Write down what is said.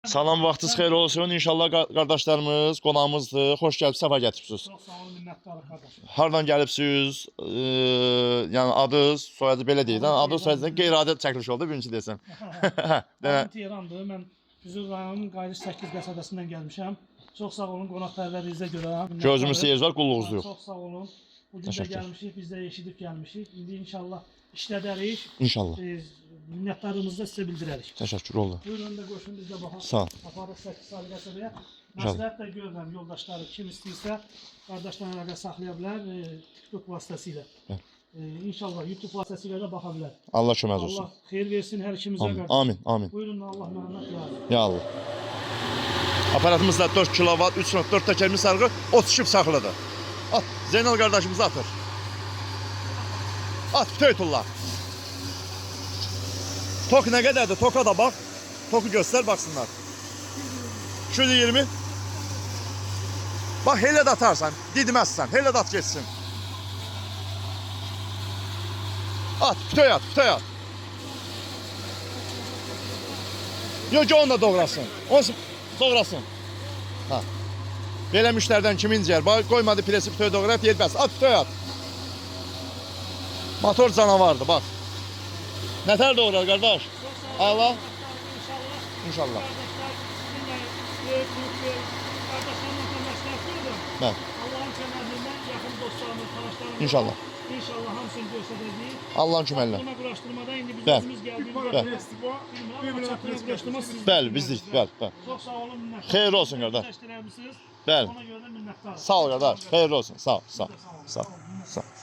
Salam, vaxtınız xeyir olsun. İnşallah qardaşlarımız, qonağımızdır. Xoş gəlib, səfa gətiribsiniz. Çox sağ olun, minnətdarıq qardaş. Hardan gəlibsiniz? Yəni adı, soyadı belə deyil. Adı, soyadı qeyri-adi çəkiliş oldu, birinci desəm. Mən Tehrandır. Mən Füzuli rayonunun Qayış 8 qəsəbəsindən gəlmişəm. Çox sağ olun, qonaqpərvərliyinizə görə. Gözümüz seyirci var, qulluğunuz yox. Çox sağ olun. Bugün də gəlmişik, biz də eşidib gəlmişik. İndi inşallah işlədərik. İnşallah. Minnətdarlığımızı da sizə bildirərik. Təşəkkür oldu. Buyurun da qoşun, biz də baxaq. Sağ ol. Aparıq 8 saylı qəsəbəyə. Məsləhət də görürəm yoldaşları. Kim istəyirsə, qardaşlarla əlaqə saxlaya bilər TikTok vasitəsilə. İnşallah YouTube vasitəsilə də baxa bilər. Allah kömək olsun. Allah xeyir versin hər ikimizə Amin, qardaş. amin, amin. Buyurun, Allah məlumat yazın. Ya Allah. Aparatımızda 4 kilovat, 3.4 təkərli sarğı 32 saxlıdır. At, Zeynal qardaşımız atır. At, Töytullah. Tok nə qədərdir? Toka da bax. Toku göstər, baxsınlar. 220. Bax, elə də atarsan, didməzsən. Elə də at geçsin. At, bütöy at, bütöy at. Yox ki, onu da doğrasın. Onu doğrasın. Ha. Belə müştərdən kimin cər? Bax, qoymadı piresi bütöy doğrayıb, yetməz. At, bütöy at. Motor canavardır, bax. Nətər doğrar, qardaş? Allah. İnşallah. Mən. Allah'ın köməkliyindən yaxın dostlarımız, tanışlarımız. İnşallah. İnşallah hamısını göstərəcəyik. Allahın köməklə. Buna quraşdırmada indi biz Bəli. özümüz gəldiyimizdə bilmirəm, çatdırma quraşdırma sizdir. Bəli, bizdik, bəli, bəli. Çox sağ olun, minnətdarım. Xeyir olsun, qardaş. Təşəkkür edirsiniz. Bəli. Ona görə də minnətdarım. Sağ ol, qardaş. Xeyirli olsun. Sağ ol, sağ ol. Sağ ol. Sağ ol.